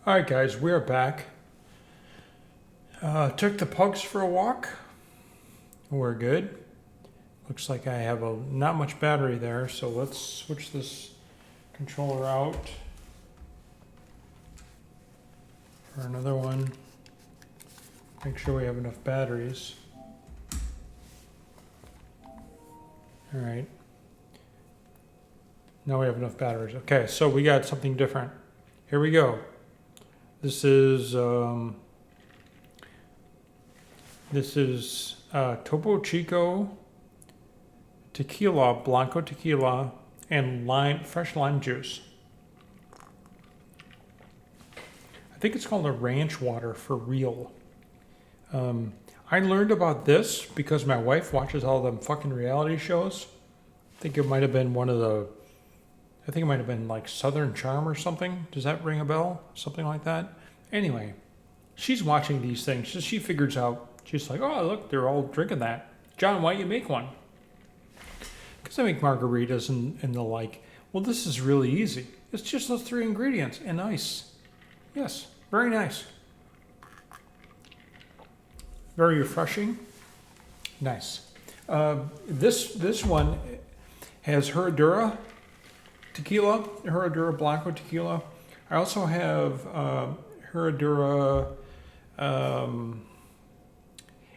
All right, guys, we're back. Took the pugs for a walk. We're good. Looks like I have not much battery there, so let's switch this controller out for another one. Make sure we have enough batteries. All right. Now we have enough batteries. Okay, so we got something different. Here we go. This is Topo Chico tequila, Blanco tequila, and fresh lime juice. I think it's called a ranch water for real. I learned about this because my wife watches all them fucking reality shows. I think it might have been like Southern Charm or something. Does that ring a bell? Something like that. Anyway, she's watching these things. So she figures out, she's like, oh, look, they're all drinking that. John, why don't you make one? Because I make margaritas and the like. Well, this is really easy. It's just those 3 ingredients and ice. Yes, very nice. Very refreshing. Nice. This one has Herradura tequila, Herradura Blanco tequila. I also have Herradura.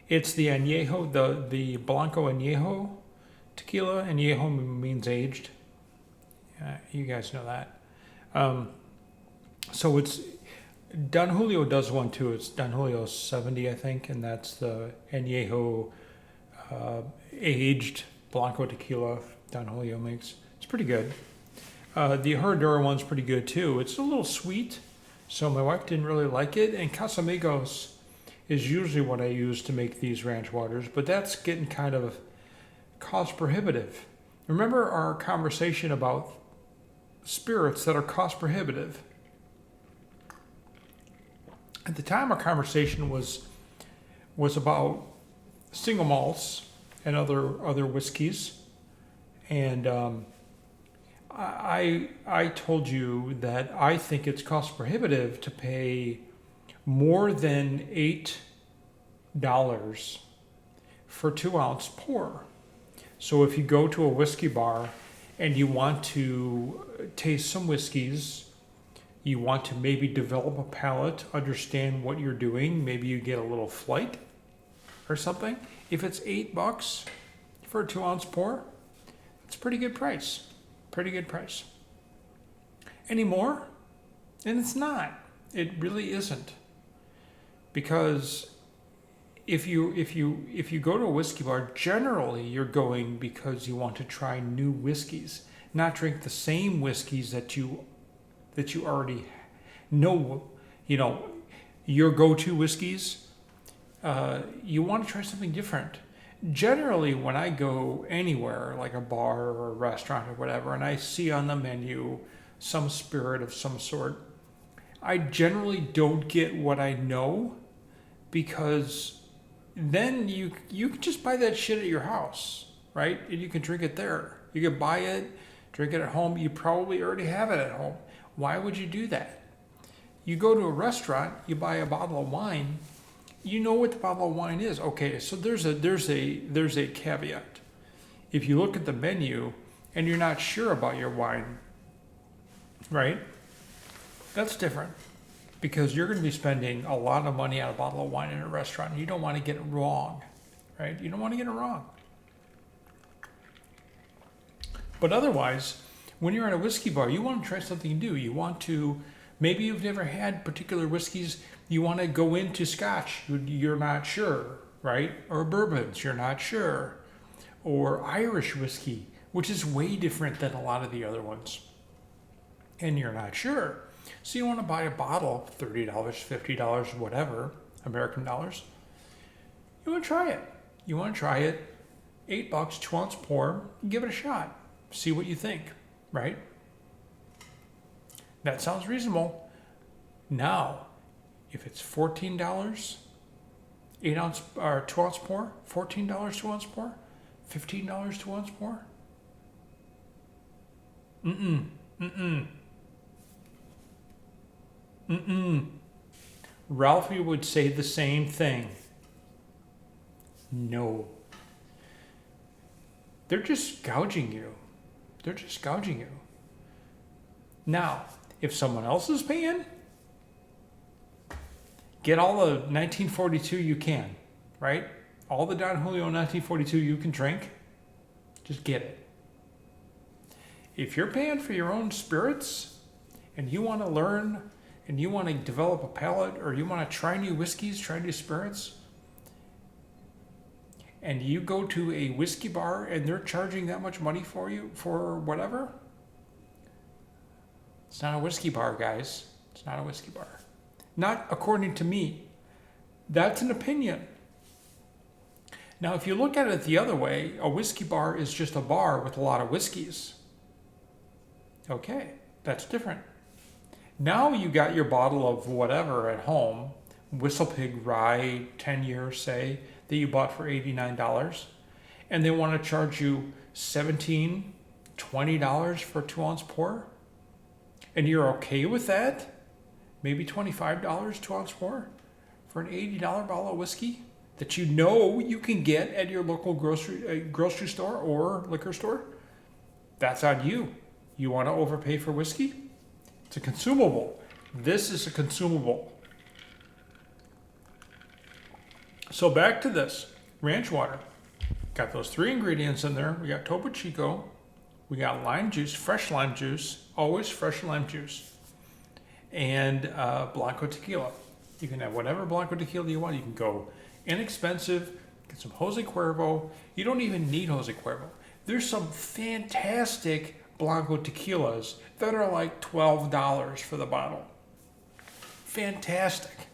It's the añejo, the Blanco añejo tequila. Añejo means aged. You guys know that. So it's Don Julio does one too. It's Don Julio 70, I think, and that's the añejo aged Blanco tequila Don Julio makes. It's pretty good. The Herradura one's pretty good too. It's a little sweet, so my wife didn't really like it. And Casamigos is usually what I use to make these ranch waters, but that's getting kind of cost prohibitive. Remember our conversation about spirits that are cost prohibitive? At the time, our conversation was about single malts and other whiskeys, and I told you that I think it's cost prohibitive to pay more than $8 for 2-ounce pour. So if you go to a whiskey bar and you want to taste some whiskeys, you want to maybe develop a palate, understand what you're doing, maybe you get a little flight or something. If it's $8 for a 2-ounce pour, it's a pretty good price. Pretty good price. Any more? And it's not. It really isn't. Because if you go to a whiskey bar, generally you're going because you want to try new whiskeys, not drink the same whiskeys that you already know, your go-to whiskeys. You want to try something different. Generally, when I go anywhere, like a bar or a restaurant or whatever, and I see on the menu some spirit of some sort, I generally don't get what I know, because then you can just buy that shit at your house, right? And you can drink it there. You can buy it, drink it at home. You probably already have it at home. Why would you do that? You go to a restaurant, you buy a bottle of wine, you know what the bottle of wine is. Okay, so there's a caveat. If you look at the menu and you're not sure about your wine, right? That's different, because you're going to be spending a lot of money on a bottle of wine in a restaurant and you don't want to get it wrong, right? You don't want to get it wrong. But otherwise, when you're at a whiskey bar, you want to try something new. You want to, maybe you've never had particular whiskeys. You want to go into Scotch. You're not sure, right? Or bourbons, you're not sure. Or Irish whiskey, which is way different than a lot of the other ones. And you're not sure. So you want to buy a bottle, $30, $50, whatever, American dollars. You want to try it. You want to try it, $8, 2-ounce pour, give it a shot. See what you think. Right? That sounds reasonable. Now, if it's $14, 8-ounce or 2-ounce pour, $14 2-ounce pour, $15 2-ounce pour. Ralphie would say the same thing. No. They're just gouging you. They're just gouging you. Now, if someone else is paying, get all the 1942 you can, right? All the Don Julio 1942 you can drink, just get it. If you're paying for your own spirits and you want to learn and you want to develop a palate or you want to try new whiskeys, try new spirits, and you go to a whiskey bar and they're charging that much money for you for whatever, it's not a whiskey bar, guys. It's not a whiskey bar. Not according to me. That's an opinion. Now, if you look at it the other way, a whiskey bar is just a bar with a lot of whiskeys. Okay, that's different. Now you got your bottle of whatever at home, Whistle Pig Rye, 10 years, say, that you bought for $89, and they want to charge you $17, $20 for a 2-ounce pour, and you're okay with that? Maybe $25, 2-ounce pour, for an $80 bottle of whiskey that you know you can get at your local grocery store or liquor store? That's on you. You want to overpay for whiskey? It's a consumable. This is a consumable. So back to this. Ranch water. Got those 3 ingredients in there. We got Topo Chico. We got lime juice, fresh lime juice. Always fresh lime juice. And Blanco tequila. You can have whatever Blanco tequila you want. You can go inexpensive. Get some Jose Cuervo. You don't even need Jose Cuervo. There's some fantastic Blanco tequilas that are like $12 for the bottle. Fantastic.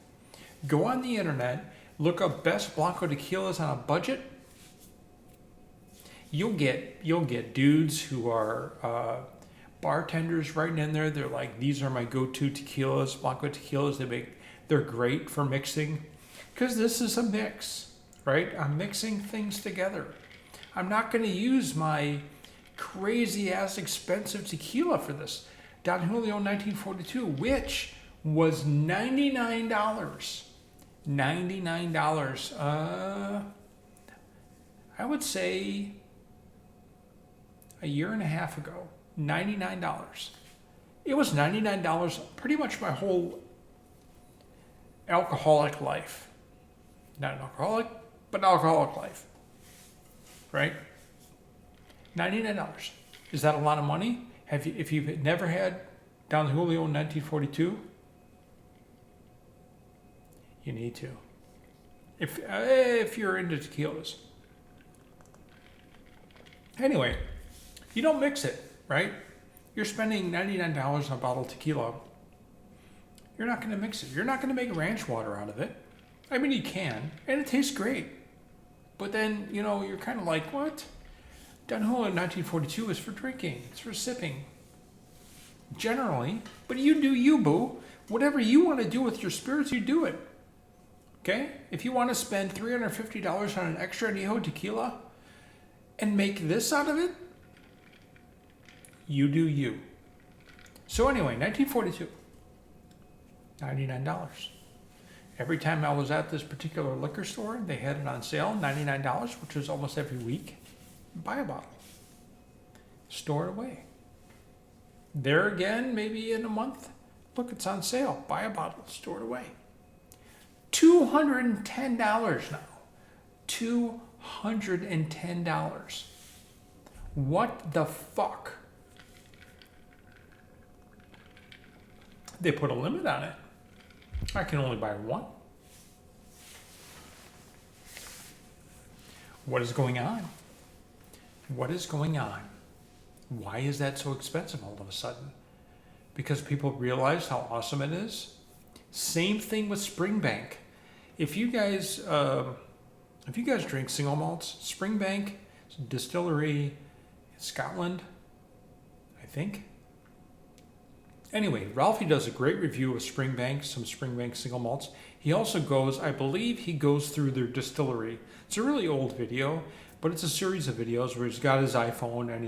Go on the internet, look up best Blanco tequilas on a budget. You'll get dudes who are bartenders writing in there. They're like, these are my go-to tequilas, Blanco tequilas. They're great for mixing because this is a mix, right? I'm mixing things together. I'm not going to use my crazy ass expensive tequila for this. Don Julio 1942, which was $99. $99. I would say a year and a half ago. $99. It was $99 pretty much my whole alcoholic life. Not an alcoholic, but alcoholic life. Right? $99. Is that a lot of money? If you've never had Don Julio in 1942, you need to. If you're into tequilas. Anyway, you don't mix it, right? You're spending $99 on a bottle of tequila. You're not going to mix it. You're not going to make ranch water out of it. I mean, you can, and it tastes great. But then, you're kind of like, what? Don Julio 1942 is for drinking. It's for sipping. Generally. But you do you, boo. Whatever you want to do with your spirits, you do it. Okay? If you want to spend $350 on an extra añejo tequila and make this out of it, you do you. So anyway, 1942. $99. Every time I was at this particular liquor store, they had it on sale, $99, which was almost every week. Buy a bottle. Store it away. There again, maybe in a month. Look, it's on sale. Buy a bottle. Store it away. $210 now. $210. What the fuck? They put a limit on it. I can only buy one. What is going on? What is going on? Why is that so expensive all of a sudden? Because people realize how awesome it is? Same thing with Springbank. If you guys drink single malts, Springbank distillery in Scotland, I think. Anyway, Ralphie does a great review of Springbank, some Springbank single malts. He also goes, I believe he goes through their distillery. It's a really old video, but it's a series of videos where he's got his iPhone and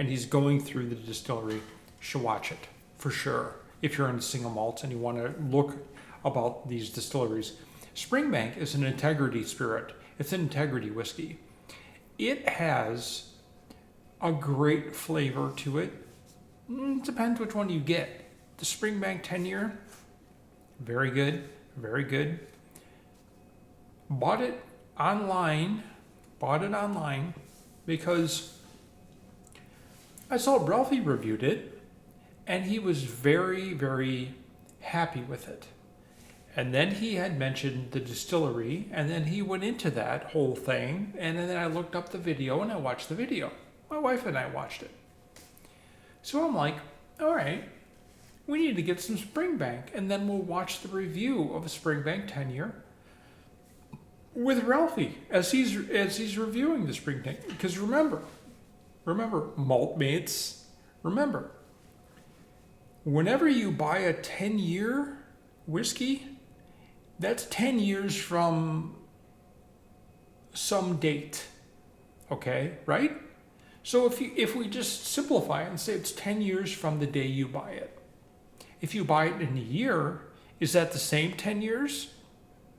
he's going through the distillery. You should watch it, for sure. if you're into single malts and you want to look about these distilleries. Springbank is an integrity spirit. It's an integrity whiskey. It has a great flavor to it. Depends which one you get. The Springbank 10-year, very good, very good. Bought it online because I saw Ralphie reviewed it and he was very, very happy with it. And then he had mentioned the distillery, and then he went into that whole thing, and then I looked up the video and I watched the video. My wife and I watched it. So I'm like, all right, we need to get some Springbank, and then we'll watch the review of a Springbank 10-year with Ralphie as he's reviewing the Springbank. Because remember, malt mates, remember, whenever you buy a 10-year whiskey, that's 10 years from some date, okay, right? So if we just simplify it and say it's 10 years from the day you buy it. If you buy it in a year, is that the same 10 years?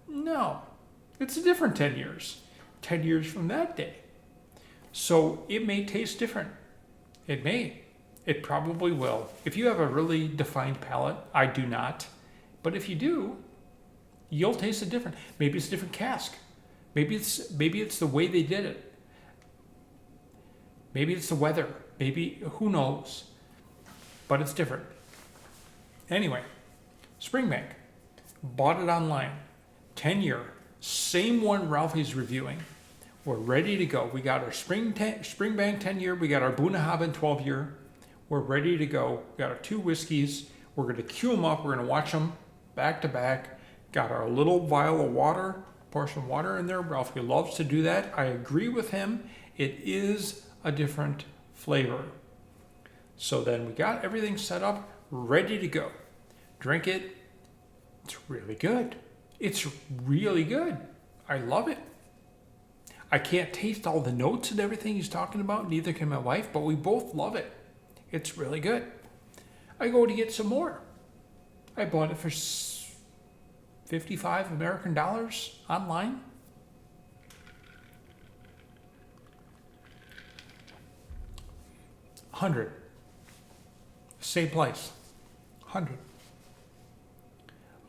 No, it's a different 10 years. 10 years from that day. So it may taste different. It may. It probably will. If you have a really defined palate, I do not. But if you do, you'll taste it different. Maybe it's a different cask. Maybe it's the way they did it. Maybe it's the weather. Maybe, who knows? But it's different. Anyway, Springbank. Bought it online. 10-year. Same one Ralphie's reviewing. We're ready to go. We got our Springbank 10-year. We got our Bunnahabhain 12-year. We're ready to go. We got our two whiskeys. We're going to queue them up. We're going to watch them back to back. Got our little vial of water, portion of water in there. Ralphie loves to do that. I agree with him. It is a different flavor. So then we got everything set up, ready to go. Drink it. It's really good. It's really good. I love it. I can't taste all the notes and everything he's talking about. Neither can my wife, but we both love it. It's really good. I go to get some more. I bought it for 55 American dollars online. $100. Same price. $100.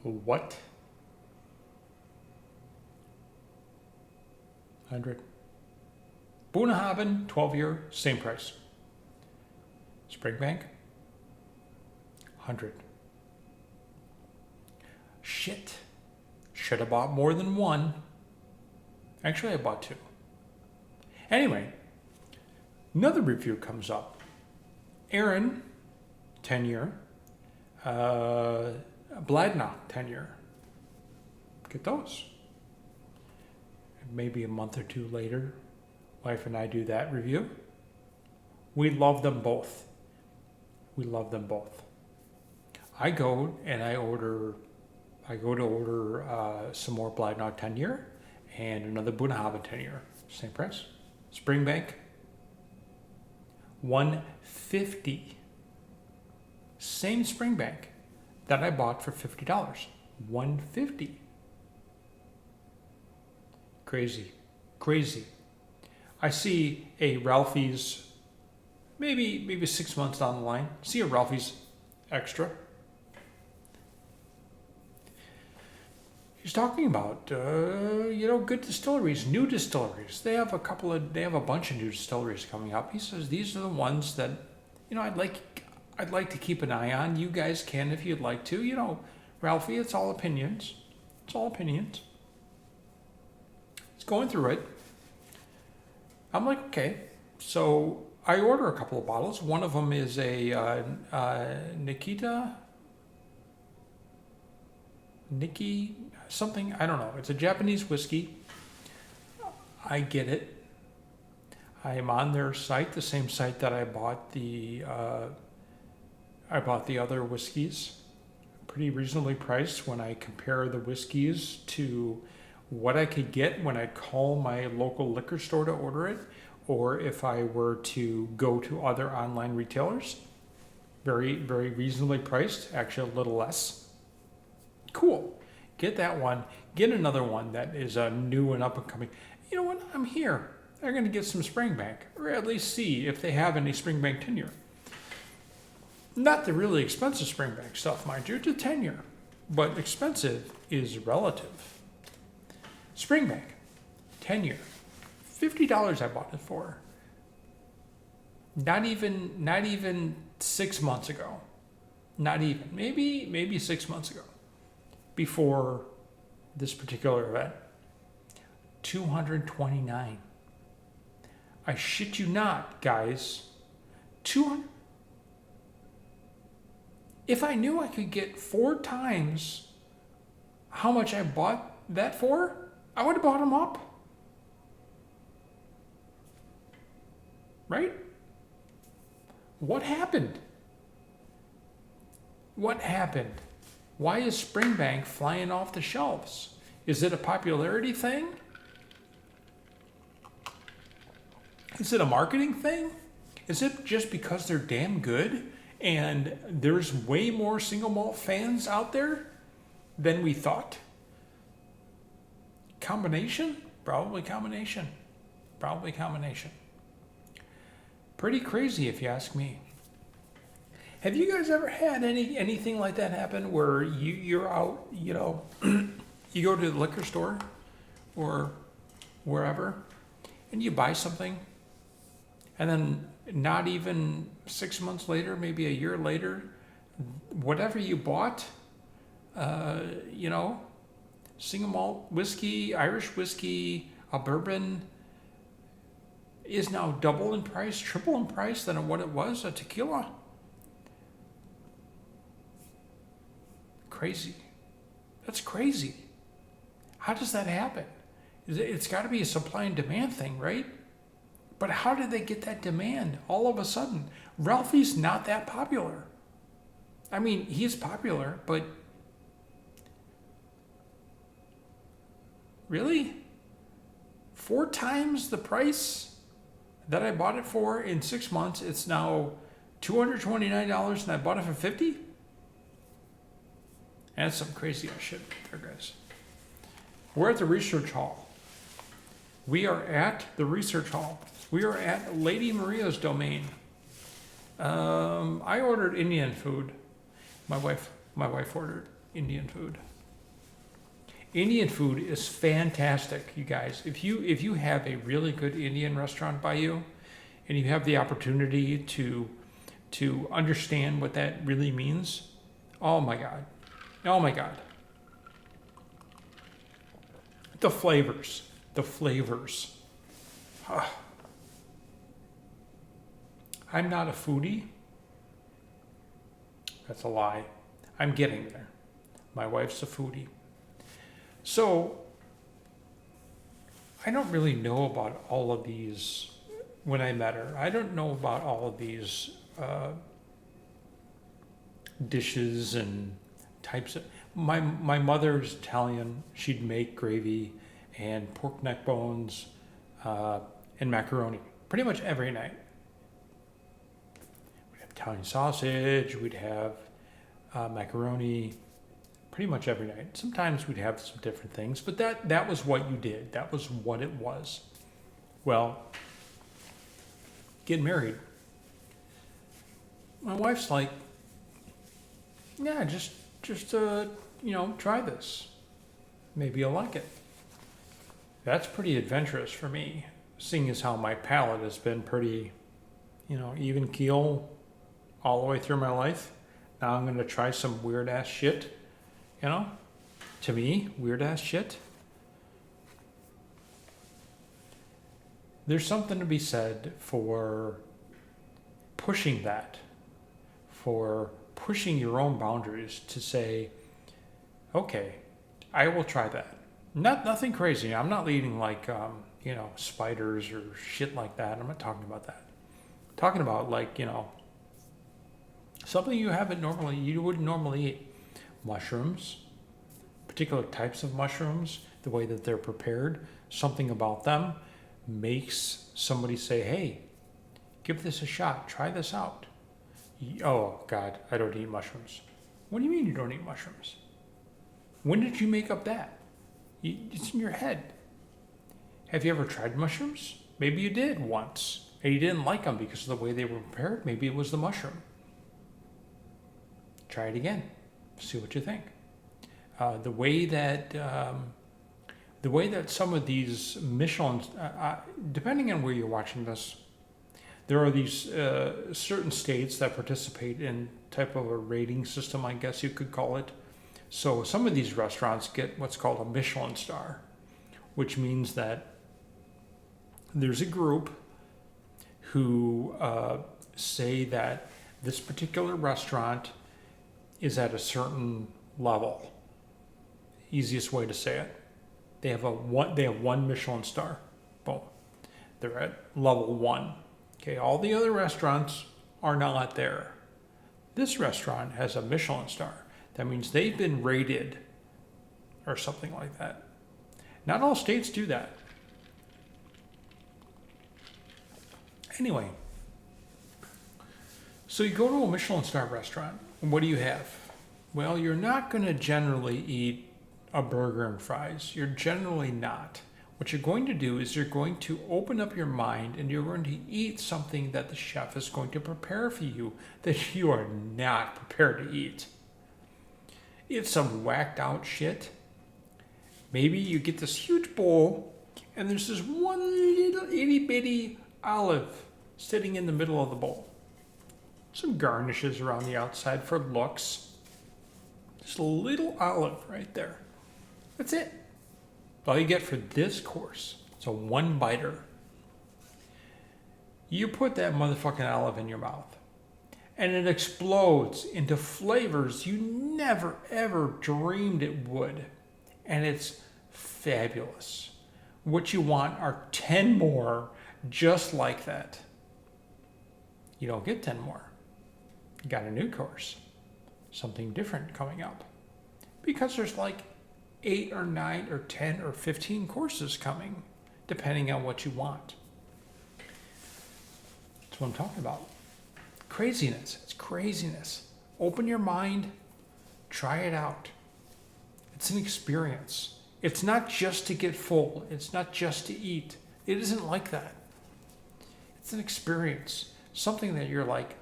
What? 100. Bunnahabhain, 12-year, same price. Springbank, 100. Shit. Should have bought more than one. Actually, I bought two. Anyway, another review comes up. Aaron, 10-year. Bladnoch, 10-year. Get those. Maybe a month or two later, wife and I do that review. We love them both. We love them both. I go to order some more Bladnoch 10-year and another Bunnahabhain 10-year. Same price. Springbank, $150. Same Springbank that I bought for $50. $150. Crazy. I see a Ralphie's, maybe 6 months down the line, see a Ralphie's extra. He's talking about, good distilleries, new distilleries. They have a bunch of new distilleries coming up. He says these are the ones that, I'd like to keep an eye on. You guys can if you'd like to. Ralphie, it's all opinions. It's going through it. I'm like, okay. So I order a couple of bottles. One of them is a Nikki something, I don't know. It's a Japanese whiskey. I get it. I am on their site, the same site that I bought the other whiskeys. Pretty reasonably priced when I compare the whiskeys to what I could get when I call my local liquor store to order it, or if I were to go to other online retailers. Very, very reasonably priced, actually a little less. Cool. Get that one. Get another one that is a new and up and coming. You know what? I'm here. They're going to get some Springbank, or at least see if they have any Springbank tenure. Not the really expensive Springbank stuff, mind you, to tenure, but expensive is relative. Springbank, tenure, $50 I bought it for. Not even 6 months ago. Not even, maybe 6 months ago, before this particular event. $229. I shit you not, guys. 200. If I knew I could get 4 times how much I bought that for, I would have bought them up. Right? What happened? What happened? Why is Springbank flying off the shelves? Is it a popularity thing? Is it a marketing thing? Is it just because they're damn good and there's way more single malt fans out there than we thought? Combination? Probably combination. Probably combination. Pretty crazy if you ask me. Have you guys ever had anything like that happen where you're out, you know, you go to the liquor store or wherever and you buy something and then not even 6 months later, maybe a year later, whatever you bought, you know, single malt whiskey, Irish whiskey, a bourbon is now double in price, triple in price than what it was, a tequila. Crazy. That's crazy. How does that happen? It's got to be a supply and demand thing, right? But how did they get that demand all of a sudden? Ralphie's not that popular. I mean, he's popular, but really? 4 times the price that I bought it for in 6 months, it's now $229 and I bought it for $50? That's some crazy ass shit there, guys. We're at the research hall. We are at the research hall. We are at Lady Maria's domain. I ordered Indian food. My wife ordered Indian food. Indian food is fantastic, you guys. If you have a really good Indian restaurant by you, and you have the opportunity to understand what that really means, oh my God. Oh my God. The flavors. I'm not a foodie. That's a lie. I'm getting there. My wife's a foodie. So, I don't really know about all of these when I met her. I don't know about all of these dishes and types of... My mother's Italian. She'd make gravy and pork neck bones and macaroni pretty much every night. We'd have Italian sausage, we'd have macaroni pretty much every night. Sometimes we'd have some different things, but that was what you did. That was what it was. Well, get married. My wife's like, yeah, just you know, try this. Maybe you'll like it. That's pretty adventurous for me, seeing as how my palate has been pretty, you know, even keel all the way through my life. Now I'm going to try some weird ass shit, you know? To me, weird ass shit. There's something to be said for pushing that, for pushing your own boundaries to say, okay, I will try that. Nothing crazy. I'm not eating like, you know, spiders or shit like that. I'm not talking about that. I'm talking about like, you know, something you wouldn't normally eat. Mushrooms, particular types of mushrooms, the way that they're prepared, something about them makes somebody say, hey, give this a shot. Try this out. Oh, God, I don't eat mushrooms. What do you mean you don't eat mushrooms? When did you make up that? It's in your head. Have you ever tried mushrooms? Maybe you did once, and you didn't like them because of the way they were prepared. Maybe it was the mushroom. Try it again. See what you think. The way that some of these Michelin, depending on where you're watching this, there are these certain states that participate in type of a rating system, I guess you could call it. So some of these restaurants get what's called a Michelin star, which means that there's a group who say that this particular restaurant is at a certain level. Easiest way to say it. They have one Michelin star. Boom. They're at level 1. Okay, all the other restaurants are not there. This restaurant has a Michelin star. That means they've been rated or something like that. Not all states do that. Anyway, so you go to a Michelin star restaurant, and what do you have? Well, you're not going to generally eat a burger and fries. You're generally not. What you're going to do is you're going to open up your mind and you're going to eat something that the chef is going to prepare for you that you are not prepared to eat. It's some whacked out shit. Maybe you get this huge bowl and there's this one little itty bitty olive sitting in the middle of the bowl. Some garnishes around the outside for looks. Just a little olive right there. That's it. All you get for this course. It's a one biter. You put that motherfucking olive in your mouth and it explodes into flavors you never ever dreamed it would. And it's fabulous. What you want are 10 more just like that. You don't get 10 more. You got a new course. Something different coming up. Because there's like 8 or 9 or 10 or 15 courses coming, depending on what you want. That's what I'm talking about. Craziness. It's craziness. Open your mind. Try it out. It's an experience. It's not just to get full. It's not just to eat. It isn't like that. It's an experience. Something that you're like,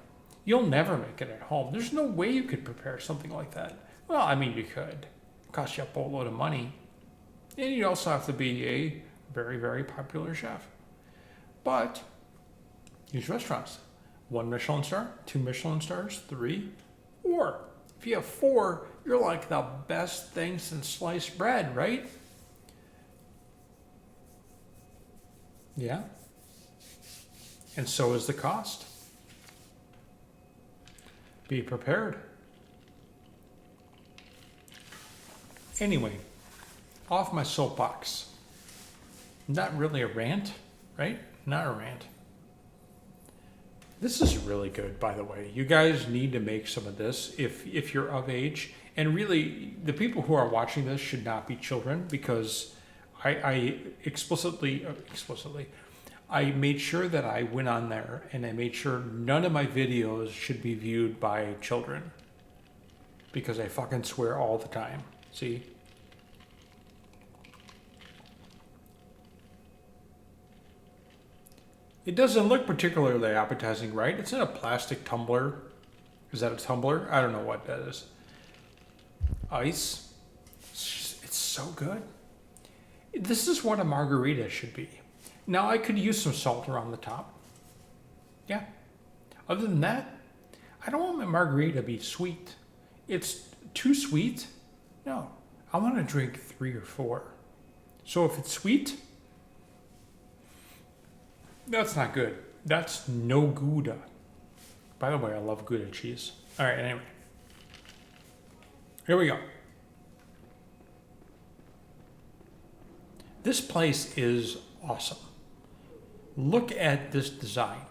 you'll never make it at home. There's no way you could prepare something like that. Well, I mean, you could. It costs you a boatload of money. And you also have to be a very, very popular chef. But use restaurants. 1 Michelin star, 2 Michelin stars, 3, 4. If you have 4, you're like the best thing since sliced bread, right? Yeah. And so is the cost. Be prepared. Anyway, off my soapbox. Not really a rant, right? Not a rant. This is really good, by the way. You guys need to make some of this if you're of age. And really, the people who are watching this should not be children because I explicitly, I made sure that I went on there and I made sure none of my videos should be viewed by children because I fucking swear all the time. See? It doesn't look particularly appetizing, right? It's in a plastic tumbler. Is that a tumbler? I don't know what that is. Ice. It's so good. This is what a margarita should be. Now I could use some salt around the top. Yeah. Other than that, I don't want my margarita to be sweet. It's too sweet. No. I want to drink 3 or 4. So if it's sweet, that's not good. That's no Gouda. By the way, I love Gouda cheese. All right, anyway. Here we go. This place is awesome. Look at this design.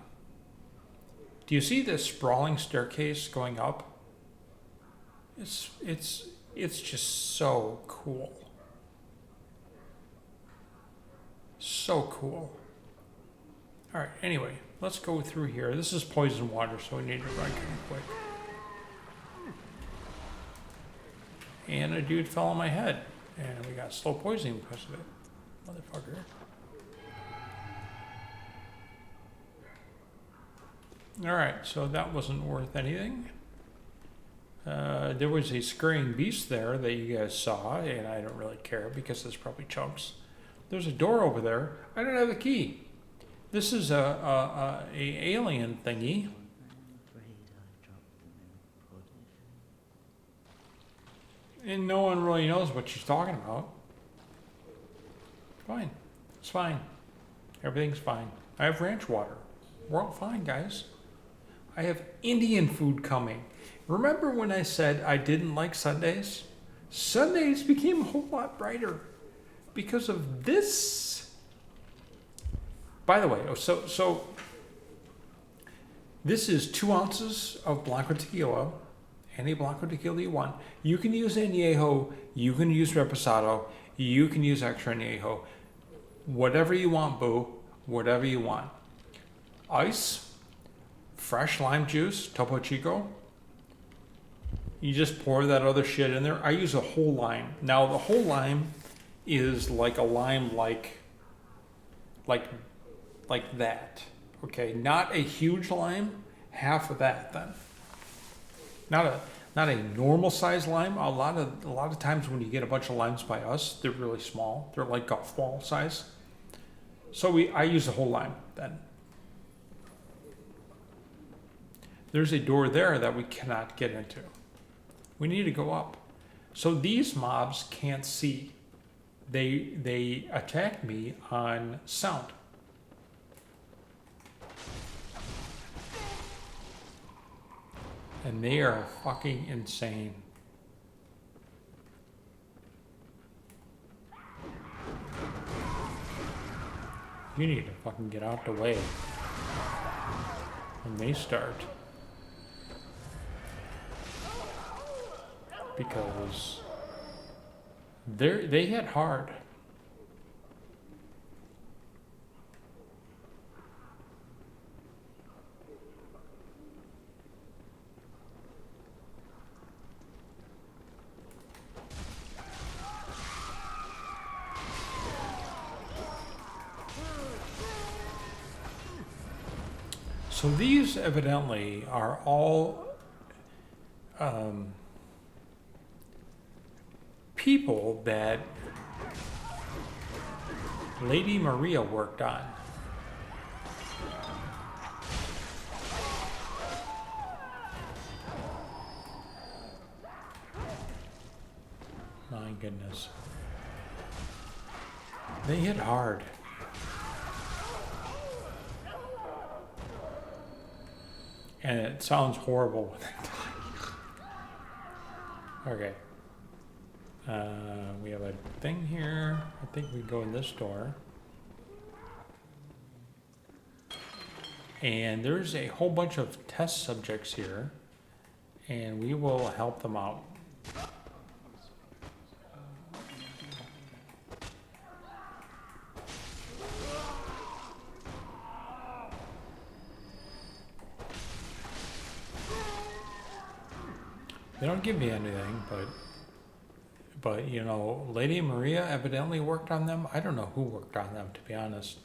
Do you see this sprawling staircase going up? It's just so cool. So cool. All right, anyway, let's go through here. This is poison water, so we need to run kind of quick. And a dude fell on my head, and we got slow poisoning because of it. Motherfucker. Alright, so that wasn't worth anything. There was a scurrying beast there that you guys saw, and I don't really care because there's probably chunks. There's a door over there. I don't have the key. This is a alien thingy. And no one really knows what she's talking about. Fine. It's fine. Everything's fine. I have ranch water. We're all fine, guys. I have Indian food coming. Remember when I said I didn't like Sundays? Sundays became a whole lot brighter because of this. By the way, so this is 2 ounces of Blanco tequila. Any Blanco tequila you want. You can use añejo, you can use reposado, you can use extra añejo. Whatever you want, boo. Whatever you want. Ice, fresh lime juice, Topo Chico. You just pour that other shit in there. I use a whole lime. Now the whole lime is like a lime like that. Okay, not a huge lime, half of that then. Not a normal size lime. A lot of times when you get a bunch of limes by us, they're really small. They're like golf ball size. So I use a whole lime then. There's a door there that we cannot get into. We need to go up. So these mobs can't see. They attack me on sound. And they are fucking insane. You need to fucking get out the way when they start. Because they hit hard. So these evidently are all people that Lady Maria worked on. My goodness. They hit hard. And it sounds horrible when they die. Okay. We have a thing here. I think we go in this door. And there's a whole bunch of test subjects here. And we will help them out. They don't give me anything, but you know, Lady Maria evidently worked on them. I don't know who worked on them, to be honest.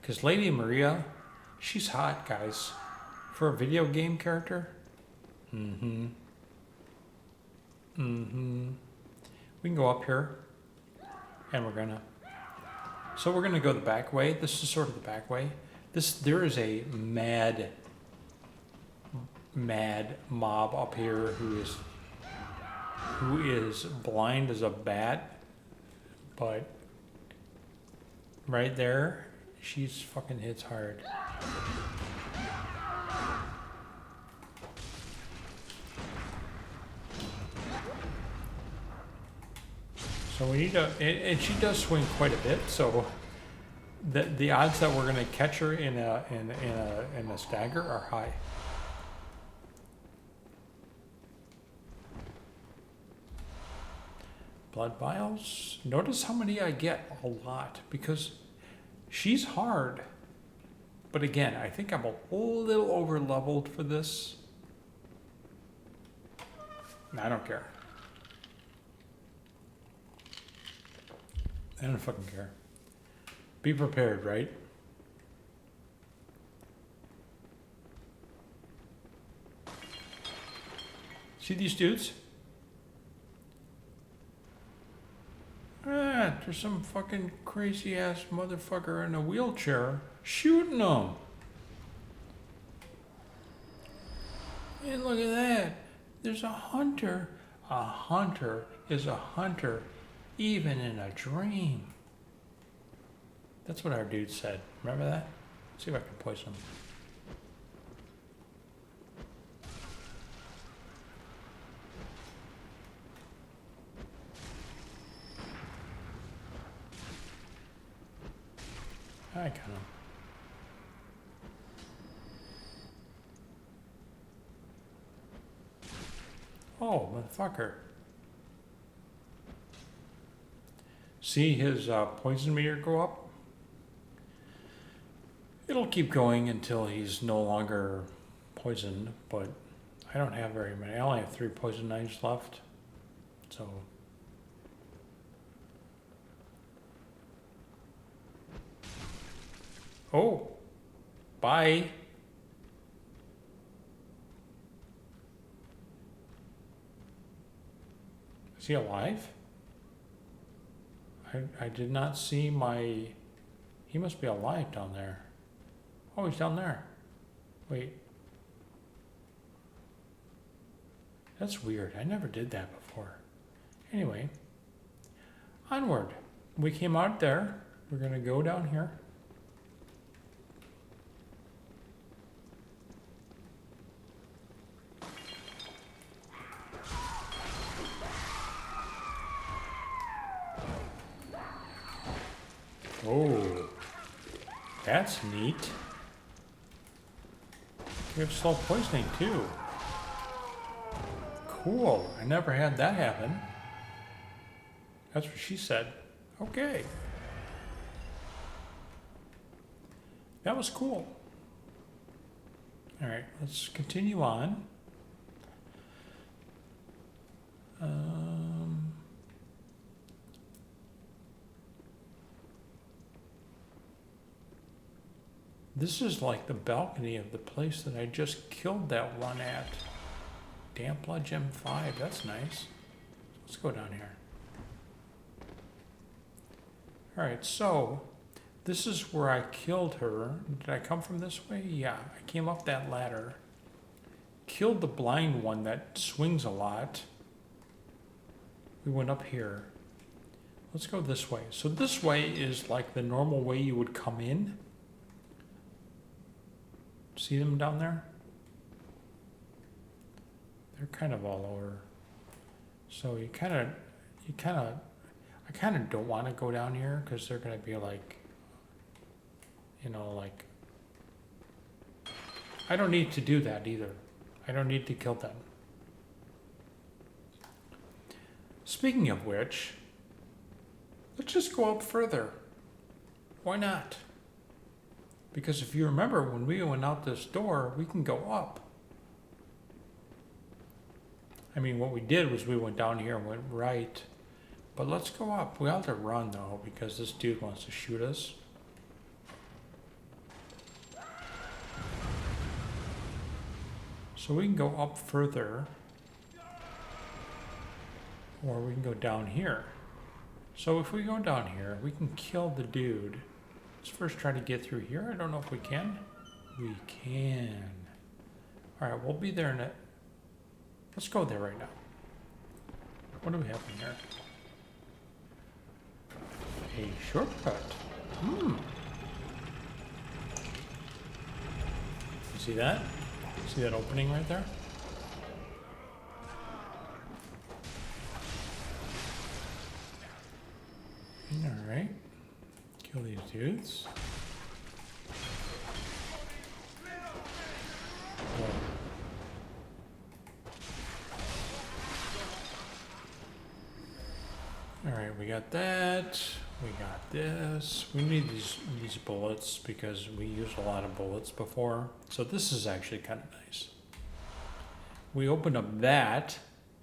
Because Lady Maria, she's hot, guys. For a video game character. We can go up here. And we're gonna go the back way. This is sort of the back way. There is a mad mob up here who is blind as a bat, but right there, she's fucking hits hard. So we need to, and she does swing quite a bit, so the odds that we're gonna catch her in a stagger are high. Blood vials. Notice how many I get. A lot. Because she's hard. But again, I think I'm a little over leveled for this. I don't care. I don't fucking care. Be prepared, right? See these dudes? Ah, there's some fucking crazy ass motherfucker in a wheelchair shooting them. And look at that. There's a hunter. A hunter is a hunter, even in a dream. That's what our dude said. Remember that? Let's see if I can poison him. I got him. Oh, motherfucker. See his poison meter go up? It'll keep going until he's no longer poisoned, but I don't have very many. I only have 3 poison knives left, so... Oh, bye. Is he alive? I did not see my... He must be alive down there. Oh, he's down there. Wait. That's weird. I never did that before. Anyway. Onward. We came out there. We're going to go down here. Oh, that's neat. You have slow poisoning too. Cool. I never had that happen. That's what she said. Okay. That was cool. All right, let's continue on. This is like the balcony of the place that I just killed that one at. Damp Blood Gem 5, that's nice. Let's go down here. Alright, so this is where I killed her. Did I come from this way? Yeah, I came up that ladder. Killed the blind one that swings a lot. We went up here. Let's go this way. So this way is like the normal way you would come in. See them down there? They're kind of all over. So I kind of don't want to go down here because they're going to be like, you know, like, I don't need to do that either. I don't need to kill them. Speaking of which, let's just go up further. Why not? Because if you remember, when we went out this door, we can go up. I mean, what we did was we went down here and went right. But let's go up. We have to run, though, because this dude wants to shoot us. So we can go up further. Or we can go down here. So if we go down here, we can kill the dude. Let's first try to get through here. I don't know if we can. We can. Alright, we'll be there in a... Let's go there right now. What do we have in here? A shortcut. You see that? See that opening right there? Alright. Kill these dudes. Alright, we got that. We got this. We need these bullets because we used a lot of bullets before. So this is actually kind of nice. We open up that,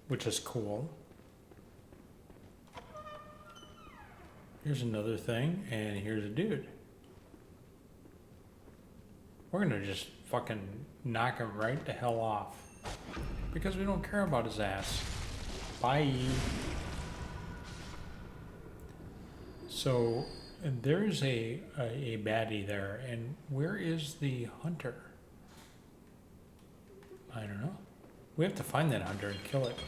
which is cool. Here's another thing, and here's a dude. We're gonna just fucking knock him right the hell off. Because we don't care about his ass. Bye. So, and there's a baddie there, and where is the hunter? I don't know. We have to find that hunter and kill it.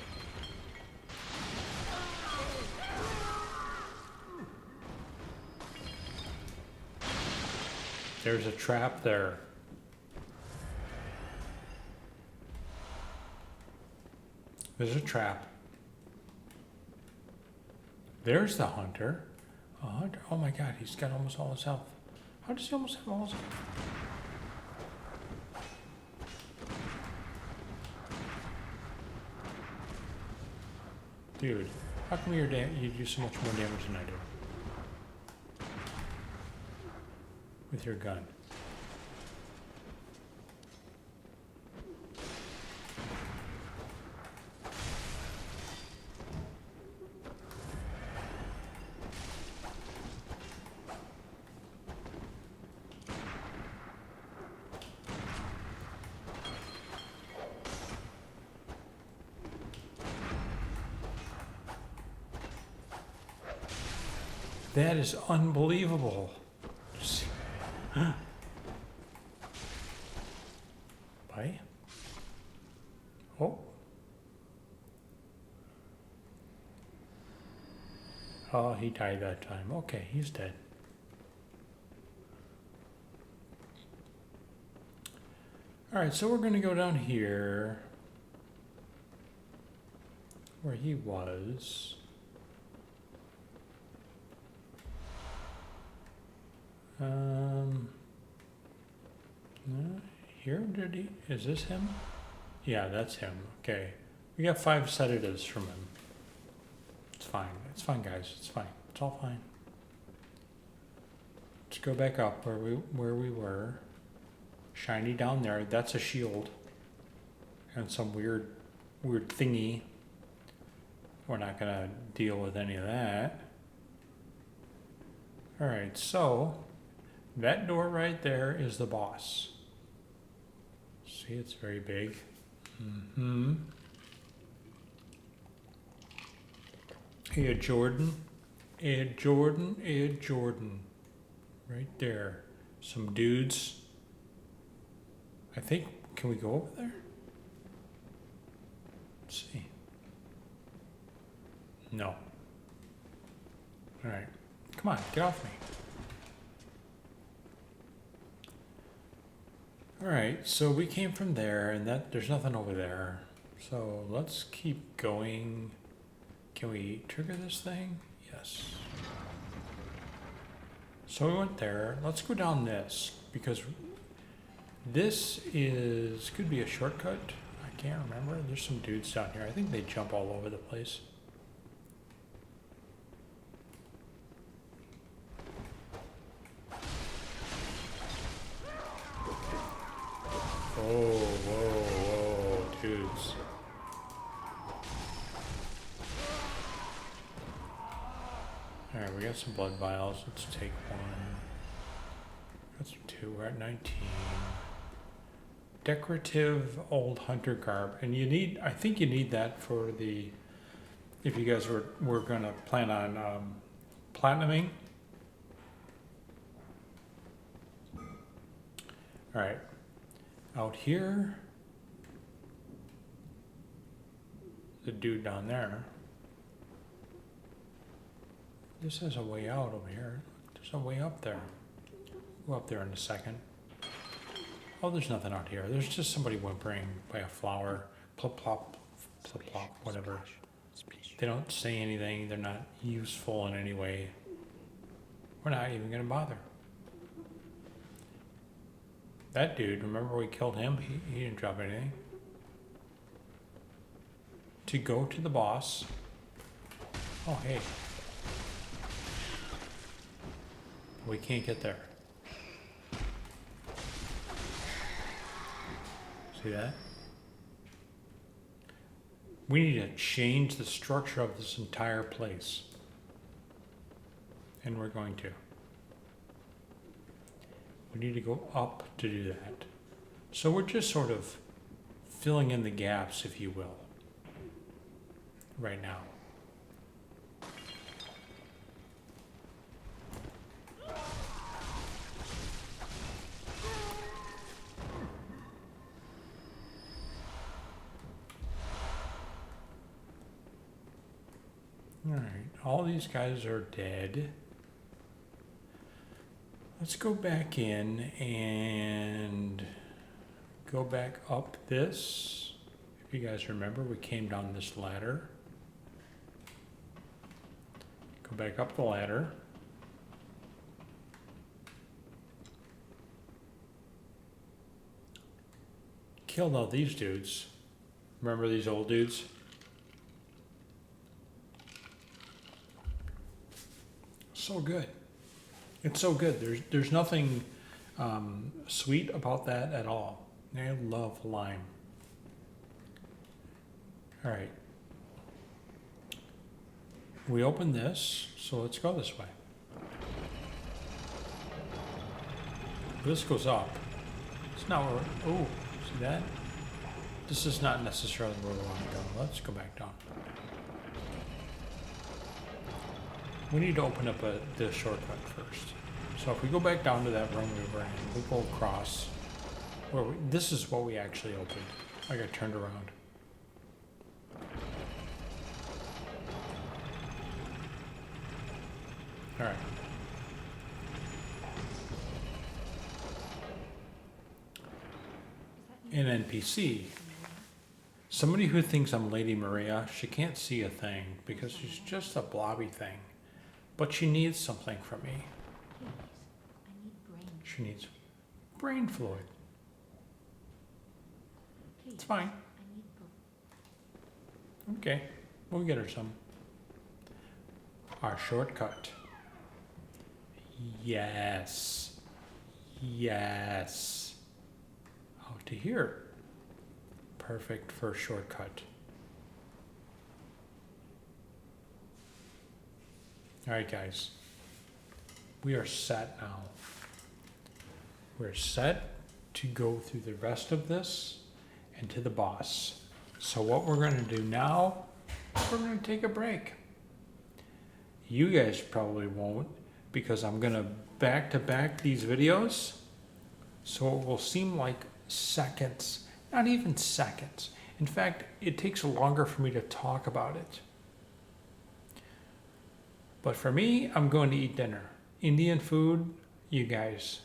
There's a trap there. There's a trap. There's the hunter. A hunter. Oh my god, he's got almost all his health. How does he almost have all his health? Dude, how come you do so much more damage than I do? With your gun. That is unbelievable. Bye. Oh. Oh, he died that time. Okay, he's dead. All right, so we're going to go down here where he was. Here, did he? Is this him? Yeah, that's him. Okay. We got 5 sedatives from him. It's fine. It's fine, guys. It's fine. It's all fine. Let's go back up where we were. Shiny down there. That's a shield. And some weird thingy. We're not gonna deal with any of that. Alright, so that door right there is the boss. See, it's very big. Mm-hmm. Ed Jordan. Ed Jordan. Ed Jordan. Right there. Some dudes. I think, can we go over there? Let's see. No. Alright. Come on, get off me. Alright, so we came from there, and there's nothing over there. So let's keep going. Can we trigger this thing? Yes. So we went there. Let's go down this, because this could be a shortcut. I can't remember. There's some dudes down here. I think they jump all over the place. Whoa, whoa, whoa, dudes. Alright, we got some blood vials. Let's take one. That's 2. We're at 19. Decorative old hunter garb. And I think you need that for if you guys were going to plan on platinuming. Alright. Out here, the dude down there. This has a way out over here. There's a way up there. Go up there in a second. Oh, there's nothing out here. There's just somebody whimpering by a flower. Plop, plop, plop, plop, whatever. They don't say anything. They're not useful in any way. We're not even going to bother. That dude, remember we killed him? He didn't drop anything. To go to the boss. Oh, hey. We can't get there. See that? We need to change the structure of this entire place. And we're going to. We need to go up to do that. So we're just sort of filling in the gaps, if you will, right now. All right, all these guys are dead. Let's go back in and go back up this. If you guys remember, we came down this ladder. Go back up the ladder. Killed all these dudes. Remember these old dudes? So good. It's so good. There's nothing sweet about that at all. I love lime. All right. We open this, so let's go this way. This goes up. It's not where, oh, see that? This is not necessarily where we want to go. Let's go back down. We need to open up the shortcut first. So if we go back down to that room we were in, we go across. This is what we actually opened. I got turned around. All right. An NPC. Somebody who thinks I'm Lady Maria, she can't see a thing because she's just a blobby thing. But she needs something from me. She needs brain fluid. It's fine. Okay, we'll get her some. Our shortcut. Yes. Yes. Out to here. Perfect for a shortcut. All right, guys. We are set now. We're set to go through the rest of this and to the boss. So what we're going to do now, we're going to take a break. You guys probably won't because I'm going to back-to-back these videos. So it will seem like seconds, not even seconds. In fact, it takes longer for me to talk about it. But for me, I'm going to eat dinner. Indian food, you guys,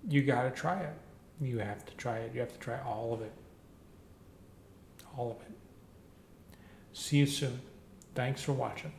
you gotta try it. You have to try it. You have to try all of it. All of it. See you soon. Thanks for watching.